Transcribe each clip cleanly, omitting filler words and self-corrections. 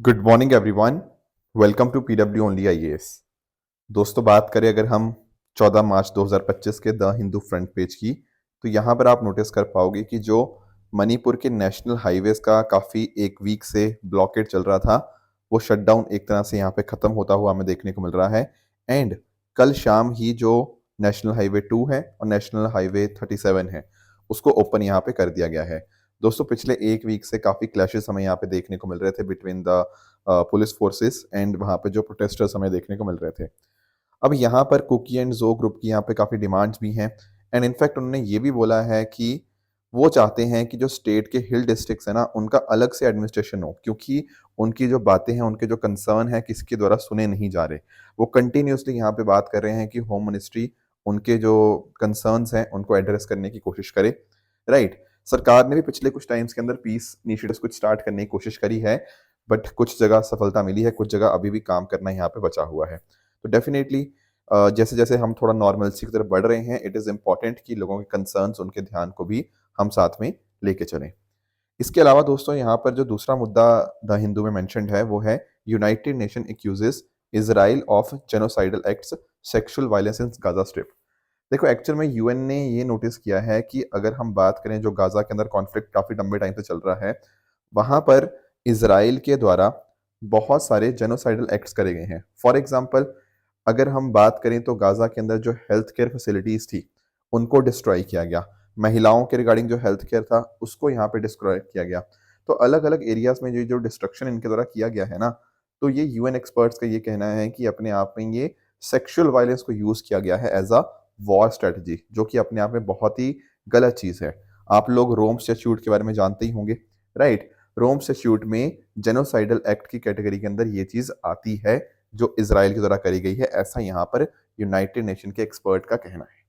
Good morning everyone. Welcome to PW only IAS. दोस्तों, बात करें अगर हम 14 मार्च 2025 के द हिंदू फ्रंट पेज की, तो यहाँ पर आप नोटिस कर पाओगे कि जो मणिपुर के नेशनल हाईवेज का काफ़ी एक वीक से ब्लॉकेट चल रहा था, वो शटडाउन एक तरह से यहाँ पे ख़त्म होता हुआ हमें देखने को मिल रहा है। एंड कल शाम ही जो नेशनल हाईवे 2 है और नेशनल हाईवे 37 है, उसको ओपन यहाँ पे कर दिया गया है। दोस्तों, पिछले एक वीक से काफ़ी क्लैशेस हमें यहाँ पे देखने को मिल रहे थे between the police forces and वहाँ पे जो प्रोटेस्टर्स हमें देखने को मिल रहे थे। अब यहाँ पर कुकी एंड जो ग्रुप की यहाँ पे काफ़ी डिमांड्स भी हैं। एंड इनफैक्ट उन्होंने ये भी बोला है कि वो चाहते हैं कि जो स्टेट के हिल डिस्ट्रिक्ट्स हैं ना, उनका अलग से एडमिनिस्ट्रेशन हो, क्योंकि उनकी जो बातें हैं, उनके जो कंसर्न है, किसके द्वारा सुने नहीं जा रहे। वो कंटिन्यूसली यहाँ पे बात कर रहे हैं कि होम मिनिस्ट्री उनके जो कंसर्न्स हैं उनको एड्रेस करने की कोशिश करे। राइट। सरकार ने भी पिछले कुछ टाइम्स के अंदर पीस इनिशिएटिव्स कुछ स्टार्ट करने की कोशिश करी है, बट कुछ जगह सफलता मिली है, कुछ जगह अभी भी काम करना यहाँ पे बचा हुआ है। तो डेफिनेटली जैसे जैसे हम थोड़ा नॉर्मलसी की तरफ बढ़ रहे हैं, इट इज़ इम्पॉर्टेंट कि लोगों के कंसर्न्स, उनके ध्यान को भी हम साथ में लेके चलें। इसके अलावा दोस्तों, यहाँ पर जो दूसरा मुद्दा द हिंदू में मेंशन्ड है, वो है United Nation accuses Israel of genocidal acts, sexual violence in Gaza Strip. देखो, एक्चुअल में यूएन ने ये नोटिस किया है कि अगर हम बात करें, जो गाजा के अंदर कॉन्फ्लिक्ट काफ़ी लंबे टाइम से चल रहा है, वहाँ पर इसराइल के द्वारा बहुत सारे जेनोसाइडल एक्ट्स करे गए हैं। फॉर एग्जांपल, अगर हम बात करें तो गाजा के अंदर जो हेल्थ केयर फैसिलिटीज़ थी, उनको डिस्ट्रॉय किया गया। महिलाओं के रिगार्डिंग जो हेल्थ केयर था, उसको यहाँ पे डिस्ट्रॉय किया गया। तो अलग-अलग एरियाज़ में जो जो डिस्ट्रक्शन इनके द्वारा किया गया है ना, तो ये यूएन एक्सपर्ट्स का ये कहना है कि अपने आप में ये सेक्सुअल वायलेंस को यूज़ किया गया है एज़ अ वॉर स्ट्रैटेजी, जो कि अपने आप में बहुत ही गलत चीज़ है। आप लोग रोम स्टैट्यूट के बारे में जानते ही होंगे, राइट? रोम स्टैट्यूट में जेनोसाइडल एक्ट की कैटेगरी के अंदर ये चीज़ आती है, जो इज़राइल के द्वारा करी गई है, ऐसा यहाँ पर यूनाइटेड नेशन के एक्सपर्ट का कहना है।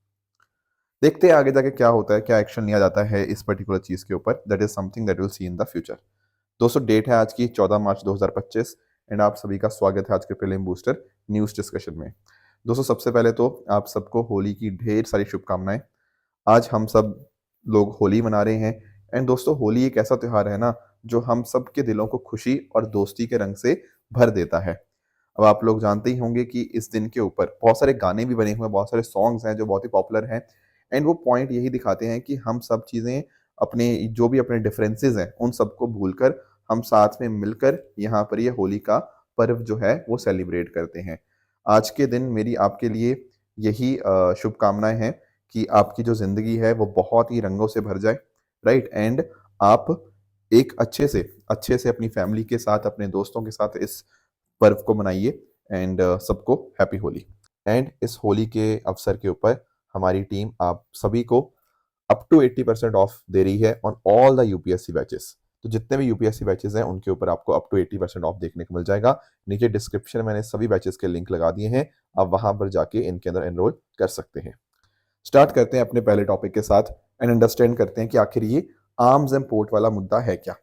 देखते हैं आगे जाके क्या होता है, क्या एक्शन लिया जाता है इस पर्टिकुलर चीज़ के ऊपर। That is something that will see in the future. दोस्तों, डेट है आज की 14 मार्च 2025 एंड आप सभी का स्वागत है आज के प्रीलिम बूस्टर न्यूज़ डिस्कशन में। दोस्तों, सबसे पहले तो आप सबको होली की ढेर सारी शुभकामनाएं। आज हम सब लोग होली मना रहे हैं। एंड दोस्तों, होली एक ऐसा त्योहार है ना, जो हम सब के दिलों को खुशी और दोस्ती के रंग से भर देता है। अब आप लोग जानते ही होंगे कि इस दिन के ऊपर बहुत सारे गाने भी बने हुए हैं, बहुत सारे सॉन्ग्स हैं जो बहुत ही पॉपुलर हैं। एंड वो पॉइंट यही दिखाते हैं कि हम सब चीज़ें, अपने जो भी अपने डिफरेंसेस हैं, उन सबको भूलकर हम साथ में मिलकर यहाँ पर ये होली का पर्व जो है वो सेलिब्रेट करते हैं। आज के दिन मेरी आपके लिए यही शुभकामनाएं हैं कि आपकी जो ज़िंदगी है वो बहुत ही रंगों से भर जाए, राइट? एंड आप एक अच्छे से अपनी फैमिली के साथ, अपने दोस्तों के साथ इस पर्व को मनाइए। एंड सबको हैप्पी होली। एंड इस होली के अवसर के ऊपर हमारी टीम आप सभी को अप टू 80% ऑफ दे रही है on all the UPSC batches. तो जितने भी यूपीएससी बैचेस हैं, उनके ऊपर आपको अप टू 80% ऑफ देखने को मिल जाएगा। नीचे डिस्क्रिप्शन में मैंने सभी बैचेस के लिंक लगा दिए हैं, आप वहां पर जाके इनके अंदर एनरोल कर सकते हैं। स्टार्ट करते हैं अपने पहले टॉपिक के साथ एंड अंडरस्टैंड करते हैं कि आखिर ये आर्म्स इम्पोर्ट वाला मुद्दा है क्या।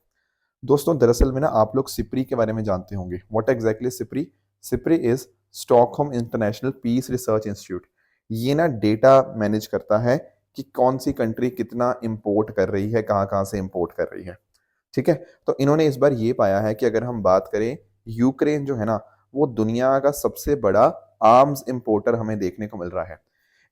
दोस्तों, दरअसल में ना, आप लोग सिप्री के बारे में जानते होंगे। What exactly SIPRI? SIPRI is Stockholm International Peace Research Institute. ये ना डेटा मैनेज करता है कि कौन सी कंट्री कितना इंपोर्ट कर रही है, कहाँ कहाँ से इंपोर्ट कर रही है। ठीक है। तो इन्होंने इस बार ये पाया है कि अगर हम बात करें, यूक्रेन जो है ना, वो दुनिया का सबसे बड़ा आर्म्स इंपोर्टर हमें देखने को मिल रहा है।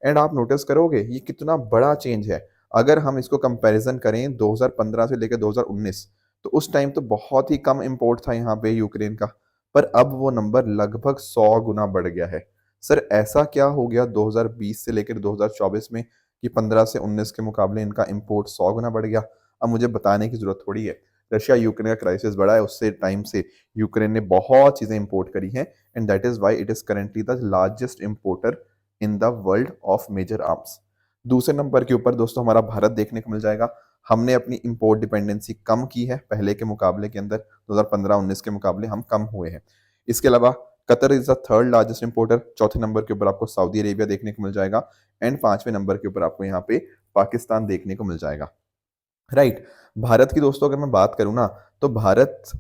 एंड आप नोटिस करोगे ये कितना बड़ा चेंज है। अगर हम इसको कंपैरिजन करें 2015 से लेकर 2019, तो उस टाइम तो बहुत ही कम इंपोर्ट था यहाँ पे यूक्रेन का, पर अब वो नंबर लगभग 100 गुना बढ़ गया है। सर, ऐसा क्या हो गया 2020 से लेकर 2024 में कि 15 से 19 के मुकाबले इनका इंपोर्ट 100 गुना बढ़ गया? अब मुझे बताने की जरूरत थोड़ी है। रशिया यूक्रेन का क्राइसिस बढ़ा है, उससे टाइम से यूक्रेन ने बहुत चीजें इंपोर्ट करी हैं। And that is why it is currently the largest importer in the world of major arms. दूसरे नंबर के ऊपर दोस्तों हमारा भारत देखने को मिल जाएगा। हमने अपनी इंपोर्ट डिपेंडेंसी कम की है पहले के मुकाबले के अंदर, 2015-19 के मुकाबले हम कम हुए हैं। इसके अलावा Qatar is the third largest importer. चौथे नंबर के ऊपर आपको सऊदी अरेबिया देखने को मिल जाएगा। एंड पांचवें नंबर के ऊपर आपको यहाँ पे पाकिस्तान देखने को मिल जाएगा, राइट? भारत की दोस्तों अगर मैं बात करूं ना, तो भारत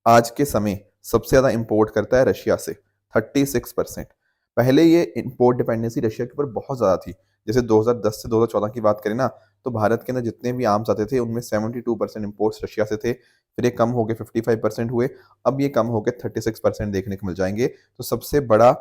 आज के समय सबसे ज्यादा इंपोर्ट करता है रशिया से, 36%। पहले ये इंपोर्ट डिपेंडेंसी रशिया के ऊपर बहुत ज्यादा थी, जैसे 2010 से 2014 की बात करें ना, तो भारत के अंदर जितने भी आर्म्स आते थे उनमें 72% इम्पोर्ट्स रशिया से थे, फिर ये कम हो गए 55% हुए, अब ये कम हो गए 36% देखने को मिल जाएंगे। तो सबसे बड़ा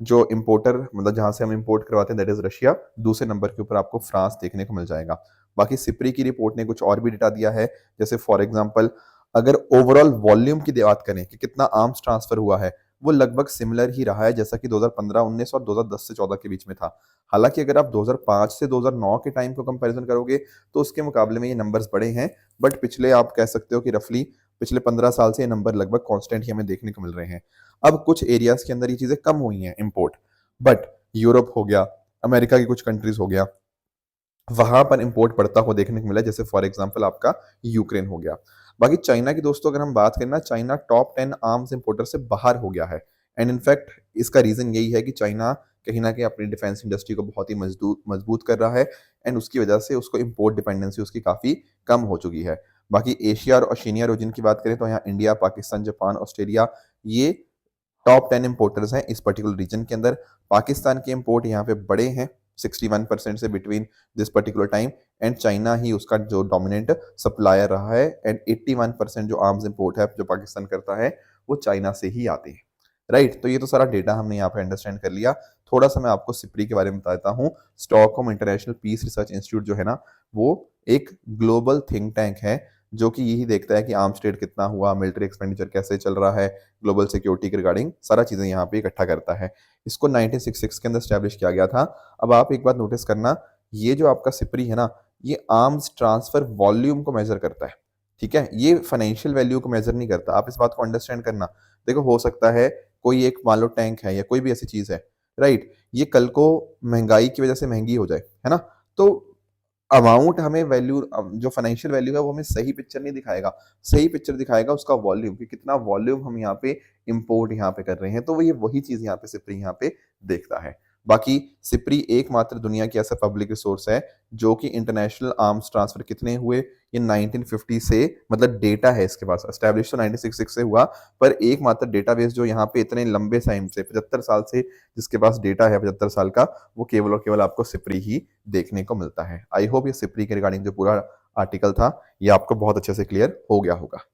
जो इम्पोर्टर मतलब जहां से हम इम्पोर्ट करवाते हैं दैट इज रशिया, दूसरे नंबर के ऊपर आपको फ्रांस देखने को मिल जाएगा। बाकी सिप्री की रिपोर्ट ने कुछ और भी डेटा दिया है, जैसे फॉर एग्जांपल अगर ओवरऑल वॉल्यूम की बात करें कि कितना आर्म्स ट्रांसफर हुआ है, वो लगभग सिमिलर ही रहा है जैसा कि 2015-19 और 2010 से 14 के बीच में था। हालांकि अगर आप 2005 से 2009 के टाइम को कंपैरिजन करोगे तो उसके मुकाबले में ये नंबर्स बड़े हैं, बट पिछले आप कह सकते हो कि रफली पिछले 15 साल से ये नंबर लगभग कांस्टेंट ही हमें देखने को मिल रहे हैं। अब कुछ एरियाज के अंदर ये चीजें कम हुई हैं इंपोर्ट, बट यूरोप हो गया, अमेरिका की कुछ कंट्रीज हो गया, वहां पर इंपोर्ट बढ़ता हुआ देखने को मिला, जैसे फॉर एग्जांपल आपका यूक्रेन हो गया। बाकी चाइना की दोस्तों अगर हम बात करें ना, चाइना टॉप 10 आर्म्स इंपोर्टर से बाहर हो गया है। एंड इनफैक्ट इसका रीजन यही है कि चाइना कहीं ना कहीं अपनी डिफेंस इंडस्ट्री को बहुत ही मजबूत मजबूत कर रहा है, एंड उसकी वजह से उसको इंपोर्ट डिपेंडेंसी उसकी काफी कम हो चुकी है। बाकी एशिया और ओशिनिया रीजन की बात करें तो यहाँ इंडिया, पाकिस्तान, जापान, ऑस्ट्रेलिया, ये टॉप 10 इंपोर्टर्स हैं इस पर्टिकुलर रीजन के अंदर। पाकिस्तान के इंपोर्ट यहाँ पे बड़े हैं 61% से between this particular time, and China ही उसका जो डोमिनेंट सप्लायर रहा है, एंड 81% जो आर्म्स इंपोर्ट है जो पाकिस्तान करता है वो चाइना से ही आते हैं। राइट, तो ये तो सारा डेटा हमने यहाँ पे अंडरस्टैंड कर लिया। थोड़ा सा मैं आपको सिप्री के बारे में बता देता हूँ। Stockholm International Peace Research Institute जो है ना, वो एक ग्लोबल थिंक टैंक है जो कि यही देखता है कि आर्म्स ट्रेड कितना हुआ, मिलिट्री एक्सपेंडिचर कैसे चल रहा है, ग्लोबल सिक्योरिटी के रिगार्डिंग सारा चीजें यहाँ पे इकट्ठा करता है। इसको 1966 के अंदर स्टैब्लिश किया गया था। अब आप एक बात नोटिस करना, ये जो आपका सिप्री है ना, ये आर्म्स ट्रांसफर वॉल्यूम को मेजर करता है, ठीक है, ये फाइनेंशियल वैल्यू को मेजर नहीं करता। आप इस बात को अंडरस्टैंड करना। देखो हो सकता है कोई एक मान लो टैंक है या कोई भी ऐसी चीज है, राइट, ये कल को महंगाई की वजह से महंगी हो जाए, है ना, तो अमाउंट हमें वैल्यू जो फाइनेंशियल वैल्यू है वो हमें सही पिक्चर नहीं दिखाएगा। सही पिक्चर दिखाएगा उसका वॉल्यूम, कि कितना वॉल्यूम हम यहाँ पे इंपोर्ट यहाँ पे कर रहे हैं, तो वो ये वही चीज यहाँ पे सिप्री यहाँ पे देखता है। बाकी सिप्री एकमात्र दुनिया की ऐसा पब्लिक रिसोर्स है जो कि इंटरनेशनल आर्म्स ट्रांसफर कितने हुए ये 1950 से, मतलब डेटा है इसके पास, एस्टैब्लिश तो 1966 से हुआ, पर एकमात्र डेटाबेस जो यहाँ पे इतने लंबे टाइम से 75 साल से जिसके पास डेटा है 75 साल का, वो केवल और केवल आपको सिप्री ही देखने को मिलता है। आई होप ये सिप्री के रिगार्डिंग जो पूरा आर्टिकल था ये आपको बहुत अच्छे से क्लियर हो गया होगा।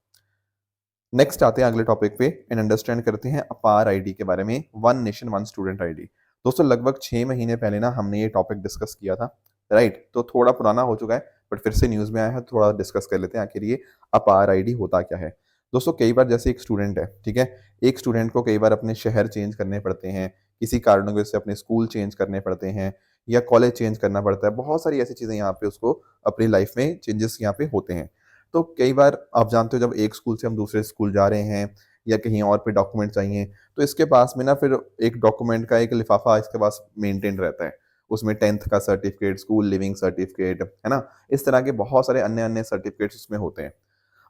नेक्स्ट आते हैं अगले टॉपिक पे एंड अंडरस्टैंड करते हैं अपार आईडी के बारे में, one nation one student ID. दोस्तों लगभग 6 महीने पहले ना हमने ये टॉपिक डिस्कस किया था, राइट, तो थोड़ा पुराना हो चुका है बट फिर से न्यूज में आया है, थोड़ा डिस्कस कर लेते हैं आखिर ये अपार आईडी होता क्या है। दोस्तों कई बार जैसे एक स्टूडेंट है, ठीक है, एक स्टूडेंट को कई बार अपने शहर चेंज करने पड़ते हैं, किसी कारणों की वजह से अपने स्कूल चेंज करने पड़ते हैं या कॉलेज चेंज करना पड़ता है, बहुत सारी ऐसी चीजें यहाँ पे उसको अपनी लाइफ में चेंजेस यहाँ पे होते हैं। तो कई बार आप जानते हो जब एक स्कूल से हम दूसरे स्कूल जा रहे हैं या कहीं और पे डॉक्यूमेंट चाहिए, तो इसके पास में ना फिर एक डॉक्यूमेंट का एक लिफाफा इसके पास मेंटेन रहता है, उसमें 10th का सर्टिफिकेट, स्कूल लिविंग सर्टिफिकेट, है ना, इस तरह के बहुत सारे अन्य अन्य सर्टिफिकेट्स उसमें होते हैं।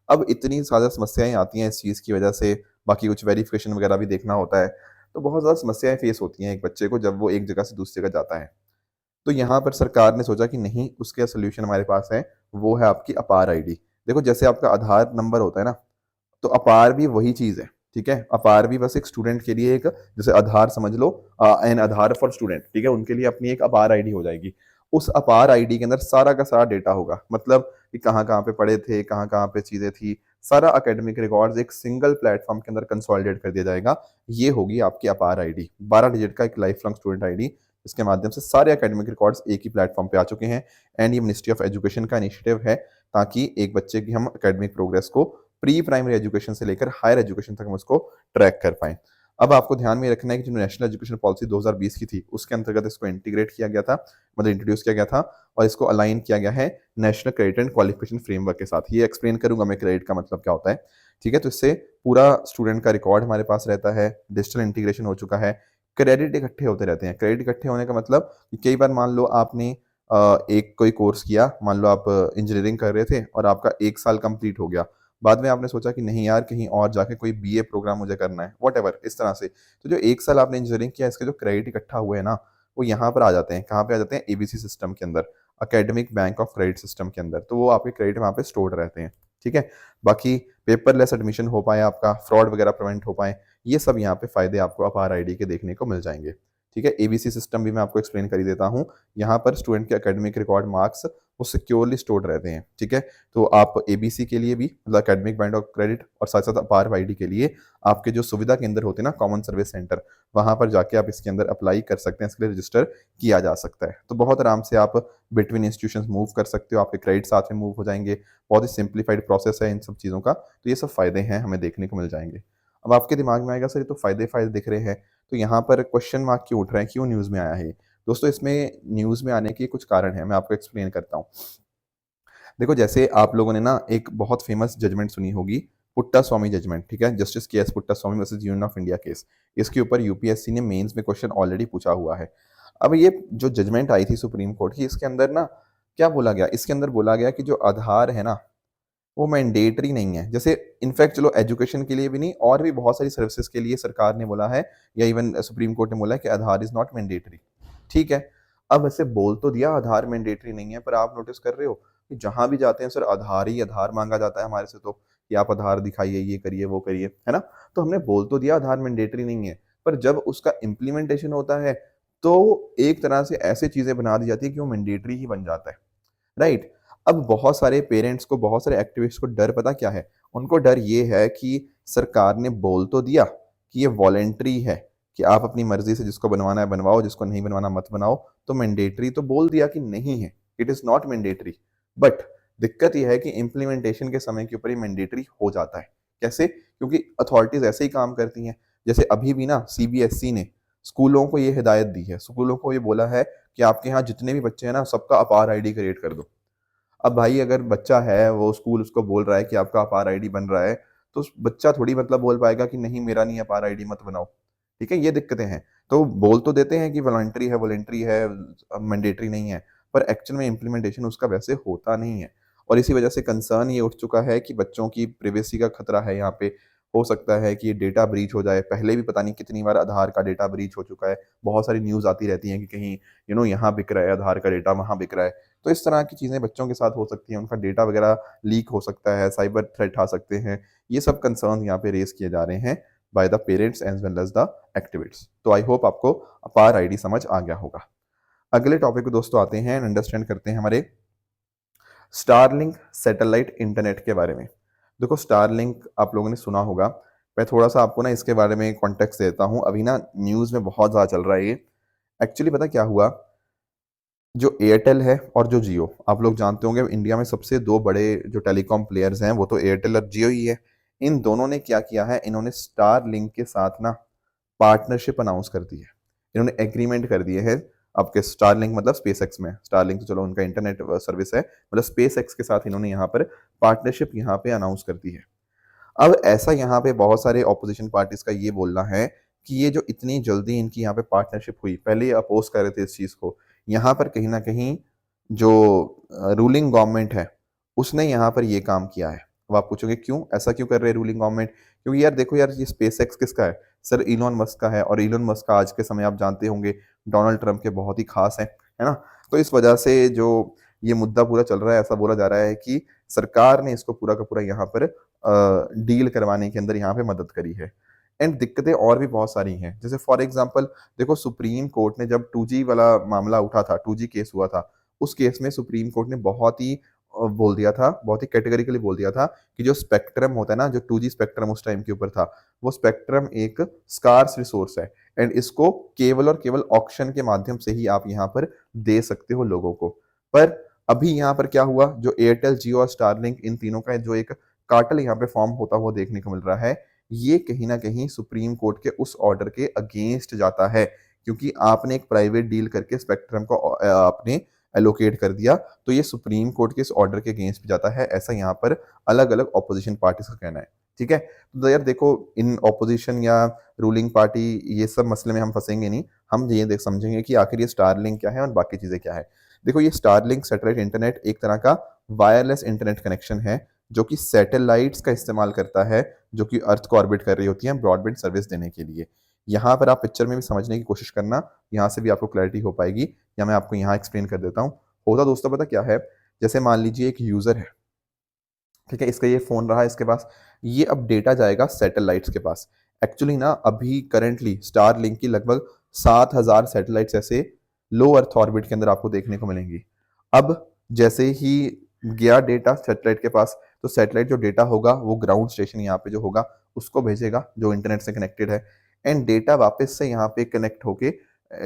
अब इतनी ज़्यादा समस्याएं आती हैं इस चीज़ की वजह से, बाकी कुछ वेरिफिकेशन वगैरह भी देखना होता है, तो बहुत ज़्यादा समस्याएं फेस होती हैं एक बच्चे को जब वो एक जगह से दूसरी जगह जाता है। तो यहाँ पर सरकार ने सोचा कि नहीं, उसके सोल्यूशन हमारे पास है, वो है आपकी अपार आईडी। देखो जैसे आपका आधार नंबर होता है ना, तो अपार भी वही चीज है, ठीक है, अपार भी बस एक स्टूडेंट के लिए एक, जैसे आधार समझ लो, एन आधार फॉर स्टूडेंट, ठीक है, उनके लिए अपनी एक अपार आईडी हो जाएगी। उस अपार आईडी के अंदर सारा का सारा डेटा होगा, मतलब कि कहाँ कहाँ पे पढ़े थे, कहाँ कहाँ पे चीजें थी, सारा एकेडमिक रिकॉर्ड्स एक सिंगल प्लेटफॉर्म के अंदर कंसोलिडेट कर दिया जाएगा। ये होगी आपकी अपार आईडी, 12 डिजिट का एक लाइफ लॉन्ग स्टूडेंट आईडी, इसके माध्यम से सारे एकेडमिक रिकॉर्ड्स एक ही प्लेटफॉर्म पे आ चुके हैं। एंड ये मिनिस्ट्री ऑफ एजुकेशन का इनिशिएटिव है ताकि एक बच्चे की हम एकेडमिक प्रोग्रेस को प्री प्राइमरी एजुकेशन से लेकर हायर एजुकेशन तक हम उसको ट्रैक कर पाएं। अब आपको ध्यान में रखना है कि जो नेशनल एजुकेशन पॉलिसी 2020 की थी उसके अंतर्गत इसको इंटीग्रेट किया गया था, मतलब इंट्रोड्यूस किया गया था, और इसको अलाइन किया गया है national credit and qualification framework के साथ। ये एक्सप्लेन करूंगा मैं क्रेडिट का मतलब क्या होता है, ठीक है, तो इससे पूरा स्टूडेंट का रिकॉर्ड हमारे पास रहता है, डिजिटल इंटीग्रेशन हो चुका है, क्रेडिट इकट्ठे होते रहते हैं। क्रेडिट इकट्ठे होने का मतलब कि कई बार मान लो आपने एक कोई कोर्स किया, मान लो आप इंजीनियरिंग कर रहे थे और आपका 1 साल कंप्लीट हो गया, बाद में आपने सोचा कि नहीं यार कहीं और जाके कोई बीए प्रोग्राम मुझे करना है, वट एवर इस तरह से, तो जो 1 साल आपने इंजीनियरिंग किया इसके जो क्रेडिट इकट्ठा हुए हैं ना, वो यहाँ पर आ जाते हैं, कहाँ पे आ जाते हैं, एबीसी सिस्टम के अंदर, academic bank of credit system के अंदर, तो वो आपके क्रेडिट वहाँ पे स्टोर्ड रहते हैं, ठीक है। बाकी पेपरलेस एडमिशन हो पाए, आपका फ्रॉड वगैरह प्रिवेंट हो पाए, ये सब यहाँ पे फायदे आपको अपार आईडी के देखने को मिल जाएंगे। ठीक है। एबीसी सिस्टम भी मैं आपको एक्सप्लेन कर ही देता हूँ। यहाँ पर स्टूडेंट के एकेडमिक रिकॉर्ड मार्क्स वो सिक्योरली स्टोर्ड रहते हैं, ठीक है। तो आप एबीसी के लिए भी मतलब एकेडमिक बैंड ऑफ क्रेडिट और साथ साथ अपार वाईडी के लिए आपके जो सुविधा केंद्र होते हैं ना, कॉमन सर्विस सेंटर, वहां पर जाके आप इसके अंदर अप्लाई कर सकते हैं, इसके लिए रजिस्टर किया जा सकता है। तो बहुत आराम से आप बिटवीन इंस्टीट्यूशंस मूव कर सकते हो, आपके क्रेडिट साथ में मूव हो जाएंगे। बहुत ही सिंप्लीफाइड प्रोसेस है इन सब चीज़ों का। तो ये सब फायदे हैं, हमें देखने को मिल जाएंगे। अब आपके दिमाग में आएगा सर ये तो फायदे फायदे दिख रहे हैं, तो यहाँ पर क्वेश्चन मार्क क्यों उठ रहे हैं, क्यों न्यूज़ में आया है? दोस्तों इसमें न्यूज़ में आने के कुछ कारण हैं, मैं आपको एक्सप्लेन करता हूँ। देखो जैसे आप लोगों ने ना एक बहुत फेमस जजमेंट सुनी होगी, पुट्टा स्वामी जजमेंट, ठीक है, जस्टिस के S पुट्टा Swami versus union of India case. इसके ऊपर यूपीएससी ने मेंस में क्वेश्चन ऑलरेडी पूछा हुआ है। अब ये जो जजमेंट आई थी सुप्रीम कोर्ट की, इसके अंदर ना क्या बोला गया, इसके अंदर बोला गया कि जो आधार है ना वो मैंडेटरी नहीं है। जैसे इनफैक्ट चलो एजुकेशन के लिए भी नहीं, और भी बहुत सारी सर्विसेज के लिए सरकार ने बोला है, या इवन सुप्रीम कोर्ट ने बोला है कि आधार इज नॉट मैंडेटरी, ठीक है। अब ऐसे बोल तो दिया आधार मैंडेटरी नहीं है, पर आप नोटिस कर रहे हो कि जहां भी जाते हैं सर आधार ही आधार मांगा जाता है हमारे से, तो कि आप आधार दिखाइए, ये करिए वो करिए, है ना। तो हमने बोल तो दिया आधार मैंडेटरी नहीं है, पर जब उसका इम्प्लीमेंटेशन होता है तो एक तरह से ऐसी चीजें बना दी जाती है कि वो मैंडेटरी ही बन जाता है, राइट। अब बहुत सारे पेरेंट्स को, बहुत सारे एक्टिविस्ट को डर पता क्या है? उनको डर ये है कि सरकार ने बोल तो दिया कि ये वॉलेंट्री है, कि आप अपनी मर्जी से जिसको बनवाना है बनवाओ, जिसको नहीं बनवाना मत बनाओ। तो मैंडेटरी तो बोल दिया कि नहीं है, it is not mandatory, but दिक्कत यह है कि इम्प्लीमेंटेशन के समय के ऊपर ही मैंडेटरी हो जाता है। कैसे? क्योंकि अथॉरिटीज ऐसे ही काम करती हैं। जैसे अभी भी ना सीबीएसई ने स्कूलों को ये हिदायत दी है, स्कूलों को ये बोला है कि आपके यहाँ जितने भी बच्चे हैं ना, सबका अपार आईडी क्रिएट कर दो। अब भाई अगर बच्चा है, वो स्कूल उसको बोल रहा है कि आपका अपार आईडी बन रहा है, तो उस बच्चा थोड़ी मतलब बोल पाएगा कि नहीं मेरा नहीं अपार आईडी मत बनाओ, ठीक है। ये दिक्कतें हैं। तो बोल तो देते हैं कि वॉलंटरी है, मैंडेटरी नहीं है, पर एक्चुअल में इम्प्लीमेंटेशन उसका वैसे होता नहीं है। और इसी वजह से कंसर्न ये उठ चुका है कि बच्चों की प्रिवेसी का खतरा है यहाँ पे। हो सकता है कि ये डेटा ब्रीच हो जाए। पहले भी पता नहीं कितनी बार आधार का डेटा ब्रीच हो चुका है। बहुत सारी न्यूज़ आती रहती हैं कि कहीं यहाँ बिक रहा है आधार का डेटा, वहाँ बिक रहा है। तो इस तरह की चीज़ें बच्चों के साथ हो सकती हैं, उनका डेटा वगैरह लीक हो सकता है, साइबर थ्रेट आ सकते हैं। ये सब कंसर्न यहाँ पे रेज किए जा रहे हैं by the parents as well as the activist. तो आई होप आपको अपार आईडी समझ आ गया होगा। अगले टॉपिक को दोस्तों आते हैं, अंडरस्टैंड करते हैं हमारे स्टारलिंक सैटेलाइट इंटरनेट के बारे में। देखो स्टारलिंक आप लोगों ने सुना होगा। मैं थोड़ा सा आपको ना इसके बारे में कॉन्टेक्स्ट देता हूँ। अभी ना न्यूज़ में बहुत ज़्यादा चल रहा है ये। एक्चुअली पता क्या हुआ, जो एयरटेल है और जो जियो, आप लोग जानते होंगे इंडिया में सबसे दो बड़े जो टेलीकॉम प्लेयर्स हैं वो तो एयरटेल और जियो ही है। इन दोनों ने क्या किया है, इन्होंने स्टार लिंक के साथ ना पार्टनरशिप अनाउंस कर दी है। इन्होंने एग्रीमेंट कर दिए हैं। आपके स्टार लिंक मतलब स्पेस एक्स में, स्टार लिंक तो चलो उनका इंटरनेट सर्विस है, मतलब स्पेस एक्स के साथ इन्होंने यहाँ पर पार्टनरशिप यहाँ पे अनाउंस कर दी है। अब ऐसा यहाँ पे बहुत सारे ऑपोजिशन पार्टीज का ये बोलना है कि ये जो इतनी जल्दी इनकी यहाँ पे पार्टनरशिप हुई, पहले ये अपोज कर रहे थे इस चीज को, यहाँ पर कहीं ना कहीं जो रूलिंग गवर्नमेंट है उसने यहाँ पर ये काम किया है। अब आप पूछोगे क्यों, ऐसा क्यों कर रहे हैं रूलिंग गवर्नमेंट? क्योंकि यार देखो यार, ये स्पेस एक्स किसका है? सर इलोन मस्क का है। और इलोन मस्क का आज के समय आप जानते होंगे डोनाल्ड ट्रंप के बहुत ही खास है ना। तो इस वजह से जो ये मुद्दा पूरा चल रहा है, ऐसा बोला जा रहा है कि सरकार ने इसको पूरा का पूरा यहाँ पर डील करवाने के अंदर यहाँ पे मदद करी है। एंड दिक्कतें और भी बहुत सारी हैं। जैसे फॉर एग्जांपल देखो, सुप्रीम कोर्ट ने जब 2G वाला मामला उठा था, 2G केस हुआ था, उस केस में सुप्रीम कोर्ट ने बहुत ही बोल दिया था, बहुत ही कैटेगरिकली बोल दिया था कि जो स्पेक्ट्रम होता है ना, जो 2G स्पेक्ट्रम उस टाइम के ऊपर था, वो स्पेक्ट्रम एक स्कार्स रिसोर्स है। एंड इसको केवल और केवल ऑक्शन के माध्यम से ही आप यहाँ पर दे सकते हो लोगों को। पर अभी यहाँ पर क्या हुआ, जो एयरटेल, जियो और स्टारलिंक, इन तीनों का जो एक कार्टेल यहाँ पे फॉर्म होता हुआ देखने को मिल रहा है, ये कहीं ना कहीं सुप्रीम कोर्ट के उस ऑर्डर के अगेंस्ट जाता है। क्योंकि आपने एक प्राइवेट डील करके स्पेक्ट्रम को आपने एलोकेट कर दिया, तो ये सुप्रीम कोर्ट के इस ऑर्डर के अगेंस्ट भी जाता है, ऐसा यहाँ पर अलग अलग ऑपोजिशन पार्टीज का कहना है, ठीक है। तो यार देखो, इन ऑपोजिशन या रूलिंग पार्टी ये सब मसले में हम फंसेंगे नहीं। हम ये देख समझेंगे कि आखिर ये स्टारलिंक क्या है और बाकी चीजें क्या है। देखो, ये स्टारलिंक सैटेलाइट इंटरनेट एक तरह का वायरलेस इंटरनेट कनेक्शन है, जो कि सैटेलाइट्स का इस्तेमाल करता है, जो कि अर्थ को ऑर्बिट कर रही होती हैं ब्रॉडबैंड सर्विस देने के लिए। यहाँ पर आप पिक्चर में भी समझने की कोशिश करना, यहाँ से भी आपको क्लैरिटी हो पाएगी, या मैं आपको यहाँ एक्सप्लेन कर देता हूँ। होता दोस्तों पता क्या है, जैसे मान लीजिए एक यूजर है, ठीक है, इसका ये फोन रहा इसके पास, ये अब डेटा जाएगा सैटेलाइट्स के पास। एक्चुअली ना अभी करंटली स्टार लिंक की लगभग 7,000 सैटेलाइट्स ऐसे लो अर्थ ऑर्बिट के अंदर आपको देखने को मिलेंगी। अब जैसे ही गया डेटा सैटेलाइट के पास, तो सैटेलाइट जो डेटा होगा वो ग्राउंड स्टेशन यहाँ पे जो होगा उसको भेजेगा जो इंटरनेट से कनेक्टेड है, एंड डेटा वापस से यहाँ पे कनेक्ट होके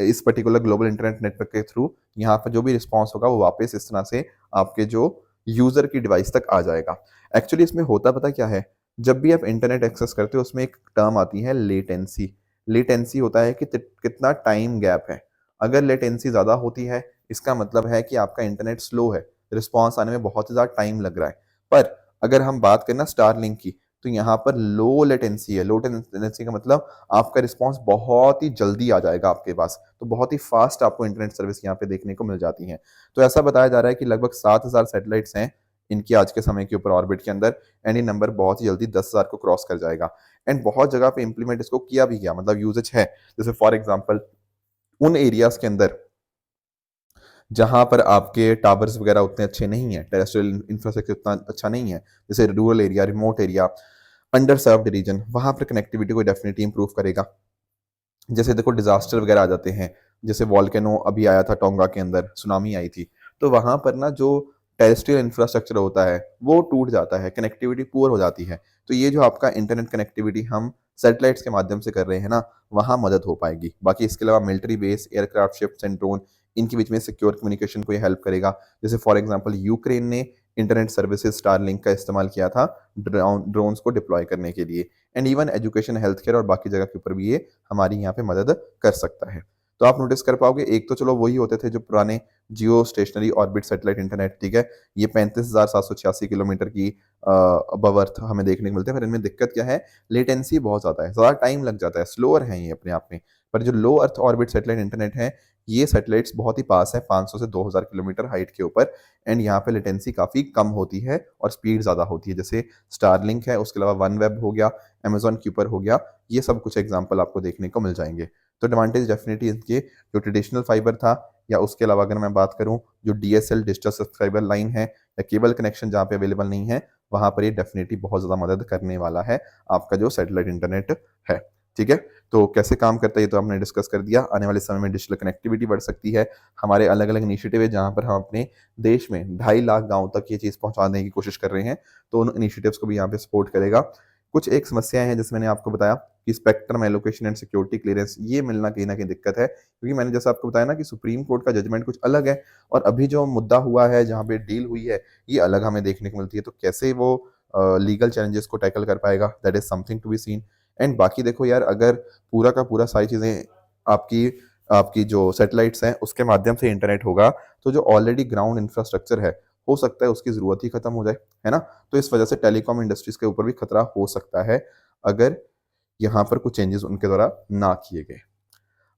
इस पर्टिकुलर ग्लोबल इंटरनेट नेटवर्क के थ्रू यहाँ पर जो भी रिस्पॉन्स होगा वो वापस इस तरह से आपके जो यूजर की डिवाइस तक आ जाएगा। एक्चुअली इसमें होता पता क्या है, जब भी आप इंटरनेट एक्सेस करते हो उसमें एक टर्म आती है लेटेंसी। लेटेंसी होता है कि कितना टाइम गैप है। अगर लेटेंसी ज़्यादा होती है इसका मतलब है कि आपका इंटरनेट स्लो है, रिस्पॉन्स आने में बहुत ज़्यादा टाइम लग रहा है। पर अगर हम बात करें ना स्टारलिंक की, तो यहाँ पर लो लेटेंसी है। लो लेटेंसी का मतलब आपका रिस्पॉन्स बहुत ही जल्दी आ जाएगा आपके पास, तो बहुत ही फास्ट आपको इंटरनेट सर्विस यहाँ पे देखने को मिल जाती है। तो ऐसा बताया जा रहा है कि लगभग 7,000 सैटेलाइट्स हैं इनकी आज के समय के ऊपर ऑर्बिट के अंदर, एंड ये नंबर बहुत ही जल्दी 10,000 को क्रॉस कर जाएगा। एंड बहुत जगह पे इंप्लीमेंट इसको किया भी गया, मतलब यूजेज है। जैसे फॉर एग्जांपल उन एरियाज के अंदर जहां पर आपके टावर्स वगैरह उतने अच्छे नहीं है, टेरेस्ट्रियल इंफ्रास्ट्रक्चर उतना अच्छा नहीं है, जैसे rural area, remote area, under served region, वहां पर कनेक्टिविटी को डेफिनेटली इंप्रूव करेगा। जैसे देखो डिजास्टर वगैरह आ जाते हैं, जैसे वॉल्केनो अभी आया था टोंगा के अंदर, सुनामी आई थी, तो वहां पर ना जो टेरेस्ट्रियल इंफ्रास्ट्रक्चर होता है वो टूट जाता है, कनेक्टिविटी पुअर हो जाती है। तो ये जो आपका इंटरनेट कनेक्टिविटी हम सैटेलाइट्स के माध्यम से कर रहे हैं ना, वहां मदद हो पाएगी। बाकी इसके अलावा military base, aircraft, ships and drone, इनके बीच में सिक्योर कम्युनिकेशन को ये हेल्प करेगा। जैसे फॉर एग्जाम्पल यूक्रेन ने इंटरनेट सर्विसेज स्टारलिंक का इस्तेमाल किया था ड्रोन्स को डिप्लॉय करने के लिए। And even education, health care और बाकी जगह के ऊपर भी ये हमारी यहाँ पे मदद कर सकता है। तो आप नोटिस कर पाओगे, एक तो चलो वही होते थे जो पुराने जियो स्टेशनरी ऑर्बिट सैटेलाइट इंटरनेट, ठीक है, ये 35,786 किलोमीटर की अबव अर्थ हमें देखने को मिलते हैं। पर इनमें दिक्कत क्या है, लेटेंसी बहुत ज़्यादा है, ज़्यादा टाइम लग जाता है, स्लोअर है ये अपने आप में। पर जो लो अर्थ ऑर्बिट सैटेलाइट इंटरनेट है, ये सैटेलाइट्स बहुत ही पास है, 500 से 2,000 किलोमीटर हाइट के ऊपर, एंड यहाँ पे लेटेंसी काफ़ी कम होती है और स्पीड ज़्यादा होती है। जैसे स्टारलिंक है, उसके अलावा वन वेब हो गया, अमेजॉन क्यूपर हो गया, ये सब कुछ एग्जाम्पल आपको देखने को मिल जाएंगे। तो एडवांटेज डेफिनेटली इनके जो ट्रेडिशनल फाइबर था, या उसके अलावा अगर मैं बात करूं जो डीएसएल डिजिटल सब्सक्राइबर लाइन है या केबल कनेक्शन जहां पे अवेलेबल नहीं है, वहां पर ये डेफिनेटली बहुत ज़्यादा मदद करने वाला है आपका जो सैटेलाइट इंटरनेट है। ठीक है, तो कैसे काम करता है ये तो हमने डिस्कस कर दिया। आने वाले समय में डिजिटल कनेक्टिविटी बढ़ सकती है, हमारे अलग अलग इनिशिएटिव है जहां पर हम अपने देश में 2.5 लाख गाँव तक ये चीज़ पहुंचाने की कोशिश कर रहे हैं, तो उन इनिशिएटिव्स को भी यहाँ पे सपोर्ट करेगा। कुछ एक समस्याएं हैं जैसे मैंने आपको बताया कि spectrum allocation and security clearance, ये मिलना कहीं ना कहीं दिक्कत है, क्योंकि मैंने जैसा आपको बताया ना कि सुप्रीम कोर्ट का जजमेंट कुछ अलग है और अभी जो मुद्दा हुआ है जहाँ पे डील हुई है ये अलग हमें देखने को मिलती है। तो कैसे वो लीगल चैलेंजेस को टैकल कर पाएगा, that is something to be seen. And बाकी देखो यार, अगर पूरा का पूरा सारी चीज़ें आपकी आपकी जो सैटेलाइट्स हैं उसके माध्यम से इंटरनेट होगा, तो जो ऑलरेडी ग्राउंड इंफ्रास्ट्रक्चर है हो सकता है उसकी ज़रूरत ही खत्म हो जाए, है ना। तो इस वजह से टेलीकॉम इंडस्ट्रीज के ऊपर भी खतरा हो सकता है अगर यहाँ पर कुछ चेंजेस उनके द्वारा ना किए गए।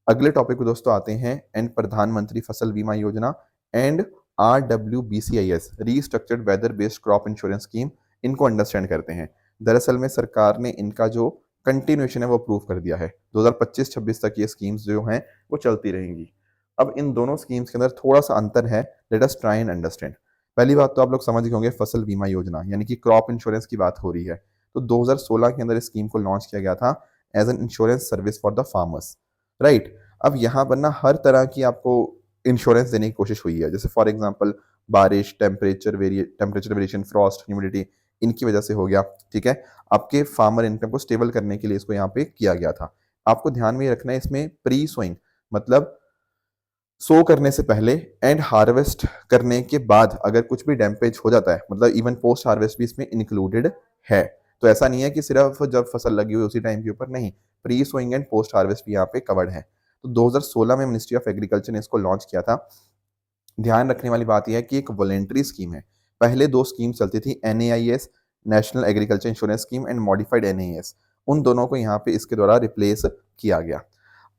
अगले टॉपिक पे दोस्तों आते हैं, एंड प्रधानमंत्री Fasal Bima Yojana and RWBCIS restructured weather based crop insurance scheme, इनको अंडरस्टैंड करते हैं। दरअसल में सरकार ने इनका जो कंटिन्यूएशन है वो अप्रूव कर दिया है, 2025-26 तक ये स्कीम्स जो हैं वो चलती रहेंगी। अब इन दोनों स्कीम्स के अंदर थोड़ा सा अंतर है, let us try and understand. पहली बात तो आप लोग समझ गए होंगे, फसल बीमा योजना यानी कि क्रॉप इंश्योरेंस की बात हो रही है। तो 2016 के अंदर इस स्कीम को लॉन्च किया गया था as an insurance service for the farmers, right. अब यहाँ पर ना हर तरह की आपको इंश्योरेंस देने की कोशिश हुई है, जैसे फॉर एग्जांपल बारिश, टेम्परेचर वेरिएशन, फ्रॉस्ट, ह्यूमिडिटी, इनकी वजह से हो गया, ठीक है। आपके फार्मर इनकम को स्टेबल करने के लिए इसको यहाँ पे किया गया था। आपको ध्यान में रखना है इसमें प्री सोइंग मतलब सो करने से पहले एंड हार्वेस्ट करने के बाद अगर कुछ भी डैमेज हो जाता है, मतलब इवन पोस्ट हार्वेस्ट भी इसमें इंक्लूडेड है। तो ऐसा नहीं है कि सिर्फ जब फसल लगी हुई उसी टाइम के ऊपर, नहीं, pre sowing and post harvest भी यहाँ पे कवर्ड है। तो 2016 में मिनिस्ट्री ऑफ एग्रीकल्चर ने इसको लॉन्च किया था। ध्यान रखने वाली बात यह है कि एक वॉलेंट्री स्कीम है। पहले दो स्कीम चलती थी, NAIS national agriculture insurance scheme and modified NAS, उन दोनों को यहाँ पे इसके द्वारा रिप्लेस किया गया।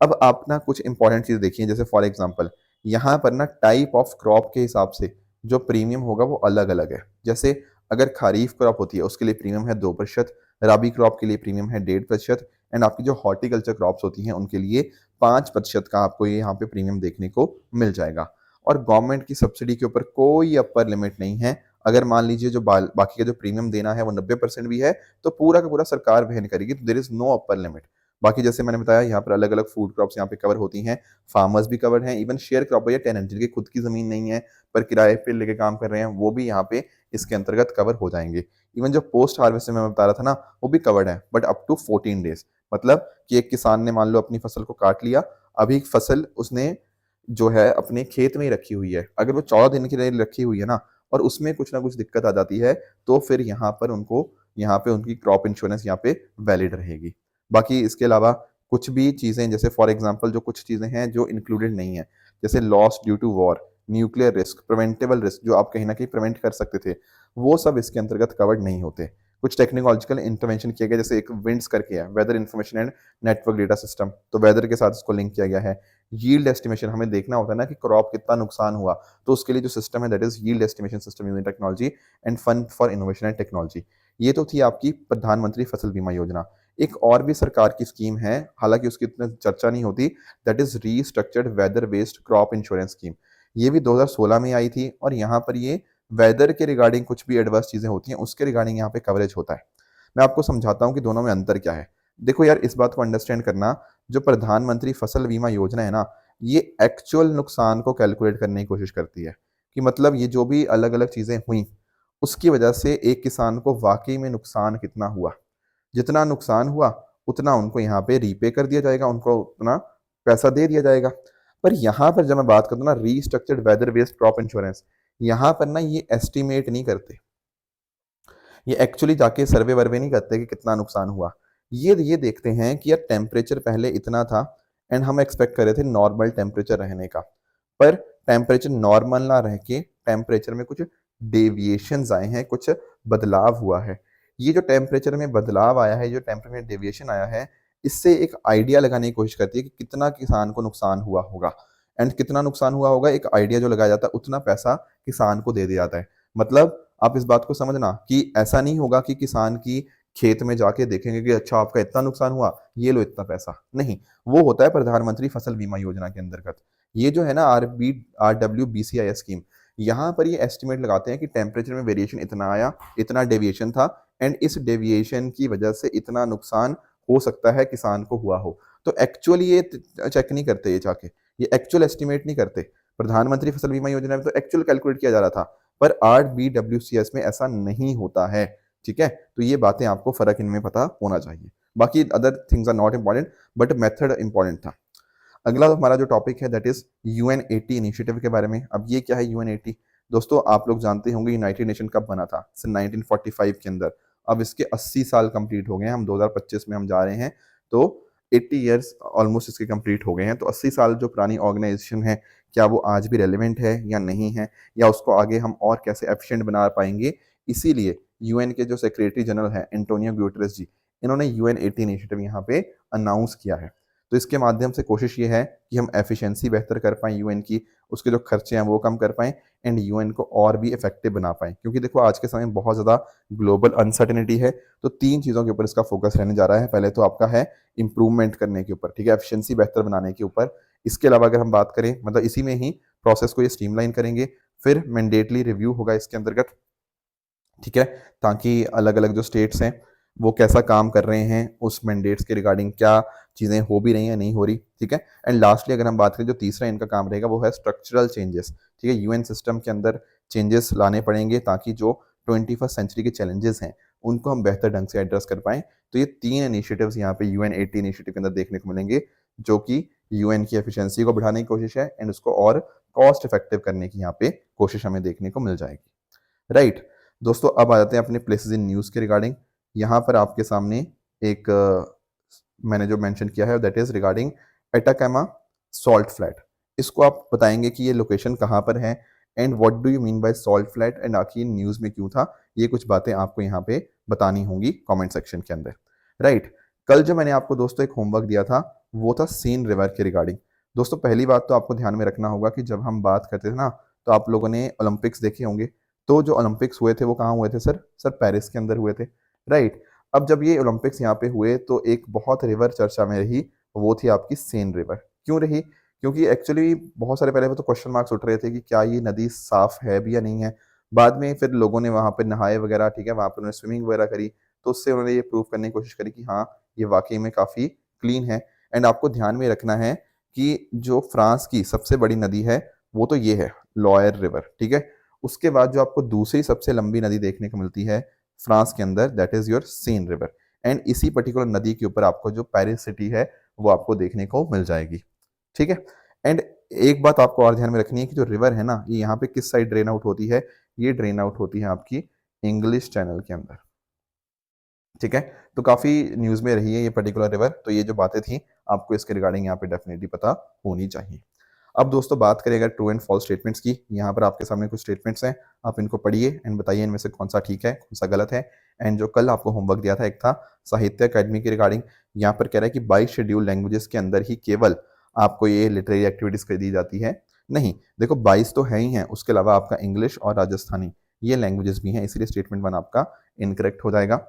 अब आप ना कुछ इंपॉर्टेंट चीज देखिए, जैसे फॉर एग्जांपल यहाँ पर ना टाइप ऑफ क्रॉप के हिसाब से जो प्रीमियम होगा वो अलग अलग है। जैसे अगर खरीफ क्रॉप होती है उसके लिए प्रीमियम है 2%, राबी क्रॉप के लिए प्रीमियम है 1.5%, एंड आपकी जो हॉर्टिकल्चर क्रॉप्स होती हैं उनके लिए 5% का आपको ये यहाँ पे प्रीमियम देखने को मिल जाएगा। और गवर्नमेंट की सब्सिडी के ऊपर कोई अपर लिमिट नहीं है। अगर मान लीजिए जो बाकी का जो प्रीमियम देना है वो 90% भी है तो पूरा का पूरा सरकार वहन करेगी, तो there is no upper limit. बाकी जैसे मैंने बताया यहाँ पर अलग अलग फूड क्रॉप्स यहाँ पे कवर होती हैं, फार्मर्स भी कवर्ड हैं, इवन शेयर क्रॉप या टेनेंट जिनकी खुद की ज़मीन नहीं है पर किराए पे लेके काम कर रहे हैं वो भी यहाँ पे इसके अंतर्गत कवर हो जाएंगे। इवन जो पोस्ट हार्वेस्ट में मैं बता रहा था ना वो भी कवर्ड है, बट अप टू 14 डेज। मतलब कि एक किसान ने मान लो अपनी फसल को काट लिया, अभी फसल उसने जो है अपने खेत में ही रखी हुई है, अगर वो 14 दिन के लिए रखी हुई है ना और उसमें कुछ ना कुछ दिक्कत आ जाती है तो फिर यहाँ पर उनको यहाँ पे उनकी क्रॉप इंश्योरेंस यहाँ पे वैलिड रहेगी। बाकी इसके अलावा कुछ भी चीज़ें जैसे फॉर एग्जांपल जो कुछ चीज़ें हैं जो इंक्लूडेड नहीं है, जैसे loss due to war, nuclear risk, preventable risk जो आप कहीं ना कहीं प्रिवेंट कर सकते थे, वो सब इसके अंतर्गत कवर्ड नहीं होते। कुछ टेक्नोलॉजिकल इंटरवेंशन किया गया, जैसे एक विंड्स करके है, weather information and network data system, तो वेदर के साथ इसको लिंक किया गया है। यील्ड एस्टिमेशन, हमें देखना होता है ना कि क्रॉप कितना नुकसान हुआ, तो उसके लिए जो सिस्टम है that is yield estimation system using technology end fund for innovation and technology. ये तो थी आपकी प्रधानमंत्री फसल बीमा योजना। एक और भी सरकार की स्कीम है, हालांकि उसकी इतनी चर्चा नहीं होती, that is restructured weather based crop insurance scheme. ये भी 2016 में आई थी और यहाँ पर ये वेदर के रिगार्डिंग कुछ भी एडवर्स चीजें होती हैं उसके रिगार्डिंग यहाँ पे कवरेज होता है। मैं आपको समझाता हूँ कि दोनों में अंतर क्या है। देखो यार, इस बात को अंडरस्टैंड करना, जो प्रधानमंत्री फसल बीमा योजना है ना, ये एक्चुअल नुकसान को कैलकुलेट करने की कोशिश करती है कि मतलब ये जो भी अलग अलग चीजें हुई उसकी वजह से एक किसान को वाकई में नुकसान कितना हुआ, जितना नुकसान हुआ उतना उनको यहाँ पे रीपे कर दिया जाएगा, उनको उतना पैसा दे दिया जाएगा। पर यहाँ पर जब मैं बात करता हूँ ना restructured weather based crop insurance, यहाँ पर ना ये एस्टिमेट नहीं करते, ये एक्चुअली जाके सर्वे वर्वे नहीं करते कि कितना नुकसान हुआ। ये देखते हैं कि यार टेम्परेचर पहले इतना था एंड हम एक्सपेक्ट कर रहे थे नॉर्मल टेम्परेचर रहने का, पर टेम्परेचर नॉर्मल ना रह के टेम्परेचर में कुछ डेविएशंस आए हैं, कुछ बदलाव हुआ है। ये जो टेम्परेचर में बदलाव आया है, जो टेम्परेचर में डेविएशन आया है, इससे एक आइडिया लगाने की कोशिश करती है कि कितना किसान को नुकसान हुआ होगा, एंड कितना नुकसान हुआ होगा एक आइडिया जो लगाया जाता है उतना पैसा किसान को दे दिया जाता है। मतलब आप इस बात को समझना कि ऐसा नहीं होगा कि किसान की खेत में जाके देखेंगे कि अच्छा आपका इतना नुकसान हुआ, ये लो इतना पैसा, नहीं। वो होता है प्रधानमंत्री फसल बीमा योजना के अंतर्गत। ये जो है ना RWBCIS स्कीम, यहाँ पर ये एस्टिमेट लगाते हैं कि टेम्परेचर में वेरिएशन इतना आया, इतना डेविएशन था, एंड इस डेविएशन की वजह से इतना नुकसान हो सकता है किसान को हुआ हो। तो एक्चुअली ये चेक नहीं करते, ये जाके ये एक्चुअल एस्टिमेट नहीं करते। प्रधानमंत्री फसल बीमा योजना में तो एक्चुअल कैलकुलेट किया जा रहा था, पर RBWCS में ऐसा नहीं होता है। ठीक है, तो ये बातें आपको फर्क इनमें पता होना चाहिए। बाकी other things are not important, but method important था। अगला हमारा जो टॉपिक है दैट इज UN80 इनिशिएटिव के बारे में। अब ये क्या है UN80? दोस्तों आप लोग जानते होंगे यूनाइटेड नेशन कब बना था, सन 1945 के अंदर। अब इसके 80 साल कंप्लीट हो गए हैं, हम 2025 में हम जा रहे हैं, तो 80 ईयर्स ऑलमोस्ट इसके कंप्लीट हो गए हैं। तो 80 साल जो पुरानी ऑर्गेनाइजेशन है, क्या वो आज भी रेलिवेंट है या नहीं है, या उसको आगे हम और कैसे एफिशिएंट बना पाएंगे। इसीलिए यूएन के जो सेक्रेटरी जनरल हैं एंटोनियो ग्यूटेरेस जी, इन्होंने UN80 इनिशिएटिव यहाँ पे अनाउंस किया है। तो इसके माध्यम से कोशिश ये है कि हम एफिशिएंसी बेहतर कर पाएँ यूएन की, उसके जो खर्चे हैं वो कम कर पाएँ, एंड यूएन को और भी इफेक्टिव बना पाएँ। क्योंकि देखो आज के समय में बहुत ज़्यादा ग्लोबल अनसर्टेनिटी है, तो 3 चीज़ों के ऊपर इसका फोकस रहने जा रहा है। पहले तो आपका है इम्प्रूवमेंट करने के ऊपर, ठीक है, एफिशिएंसी बेहतर बनाने के ऊपर। इसके अलावा अगर हम बात करें, मतलब इसी में ही प्रोसेस को ये स्ट्रीमलाइन करेंगे। फिर मैंडेटली रिव्यू होगा इसके अंतर्गत, ठीक है, ताकि अलग अलग जो स्टेट्स हैं वो कैसा काम कर रहे हैं, उस मैंडेट्स के रिगार्डिंग क्या चीज़ें हो भी रही हैं नहीं हो रही, ठीक है। एंड लास्टली अगर हम बात करें, जो तीसरा इनका काम रहेगा वो है स्ट्रक्चरल चेंजेस, ठीक है। यूएन सिस्टम के अंदर चेंजेस लाने पड़ेंगे ताकि जो 21st सेंचुरी के चैलेंजेस हैं उनको हम बेहतर ढंग से एड्रेस कर पाएँ। तो ये 3 इनिशिएटिव्स यहाँ पे UN80 इनिशिएटिव के अंदर देखने को मिलेंगे, जो कि यूएन की एफिशिएंसी को बढ़ाने की कोशिश है एंड उसको और कॉस्ट इफेक्टिव करने की यहाँ पे कोशिश हमें देखने को मिल जाएगी, राइट। दोस्तों अब आ जाते हैं अपने प्लेसेस इन न्यूज़ के रिगार्डिंग। यहाँ पर आपके सामने एक मैंने जो मेंशन किया है that is regarding Atacama salt flat. इसको आप बताएंगे कि ये लोकेशन कहाँ पर है and what do you mean by salt flat, and आखिर न्यूज़ में क्यों था। ये कुछ बातें आपको यहाँ पे बतानी होंगी कमेंट सेक्शन के अंदर, राइट। कल जो मैंने आपको दोस्तों एक होमवर्क दिया था वो था सीन रिवर के रिगार्डिंग। दोस्तों पहली बात तो आपको ध्यान में रखना होगा कि जब हम बात करते थे ना, तो आप लोगों ने ओलंपिक्स देखे होंगे। तो जो ओलंपिक्स हुए थे वो कहाँ हुए थे सर? सर पेरिस के अंदर हुए थे, राइट। अब जब ये ओलंपिक्स यहाँ पे हुए तो एक बहुत रिवर चर्चा में रही, वो थी आपकी सेन रिवर। क्यों रही? क्योंकि एक्चुअली बहुत सारे पहले तो क्वेश्चन मार्क्स उठ रहे थे कि क्या ये नदी साफ है भी या नहीं है। बाद में फिर लोगों ने वहाँ पे नहाए वगैरह, ठीक है, वहाँ पर उन्होंने स्विमिंग वगैरह करी, तो उससे उन्होंने ये प्रूव करने की कोशिश करी कि हाँ ये वाकई में काफ़ी क्लीन है। एंड आपको ध्यान में रखना है कि जो फ्रांस की सबसे बड़ी नदी है वो तो ये है, लॉयर रिवर, ठीक है। उसके बाद जो आपको दूसरी सबसे लंबी नदी देखने को मिलती है फ्रांस के अंदर, that is your Sen river. And इसी पर्टिकुलर नदी के ऊपर आपको जो पेरिस सिटी है वो आपको देखने को मिल जाएगी, ठीक है। एंड एक बात आपको और ध्यान में रखनी है कि जो रिवर है ना, ये यहाँ पे किस साइड ड्रेन आउट होती है, ये ड्रेन आउट होती है आपकी इंग्लिश चैनल के अंदर, ठीक है। तो काफी न्यूज में रही है ये पर्टिकुलर रिवर, तो ये जो बातें थी आपको इसके रिगार्डिंग यहाँ पे डेफिनेटली पता होनी चाहिए। अब दोस्तों बात करें अगर ट्रू एंड फॉल्स स्टेटमेंट्स की, यहाँ पर आपके सामने कुछ स्टेटमेंट्स हैं, आप इनको पढ़िए एंड बताइए इनमें से कौन सा ठीक है कौन सा गलत है। एंड जो कल आपको होमवर्क दिया था, एक था साहित्य अकेडमी के रिगार्डिंग, यहाँ पर कह रहा है कि 22 शेड्यूल लैंग्वेजेस के अंदर ही केवल आपको ये लिटरेरी एक्टिविटीज कर दी जाती है। नहीं, देखो 22 तो है ही है, उसके अलावा आपका इंग्लिश और राजस्थानी ये लैंग्वेजेस भी हैं, इसलिए स्टेटमेंट 1 आपका इनकरेक्ट हो जाएगा।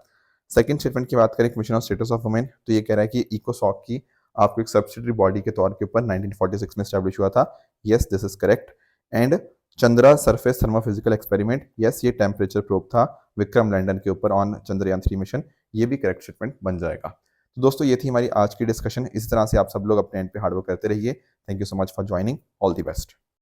सेकंड स्टेटमेंट की बात करें commission of status of women, तो ये कह रहा है कि इकोसॉक की आपको एक सब्सिडरी बॉडी के तौर के ऊपर 1946 में स्टैब्लिश हुआ था। Yes, this is correct. And Chandra surface thermophysical experiment, yes ये टेम्परेचर प्रोब था विक्रम लैंडर के ऊपर ऑन चंद्रयान 3 मिशन, ये भी करेक्ट स्टेटमेंट बन जाएगा। तो दोस्तों ये थी हमारी आज की डिस्कशन। इस तरह से आप सब लोग अपने एंड पे हार्डवर्क करते रहिए। Thank you so much for joining, all the best.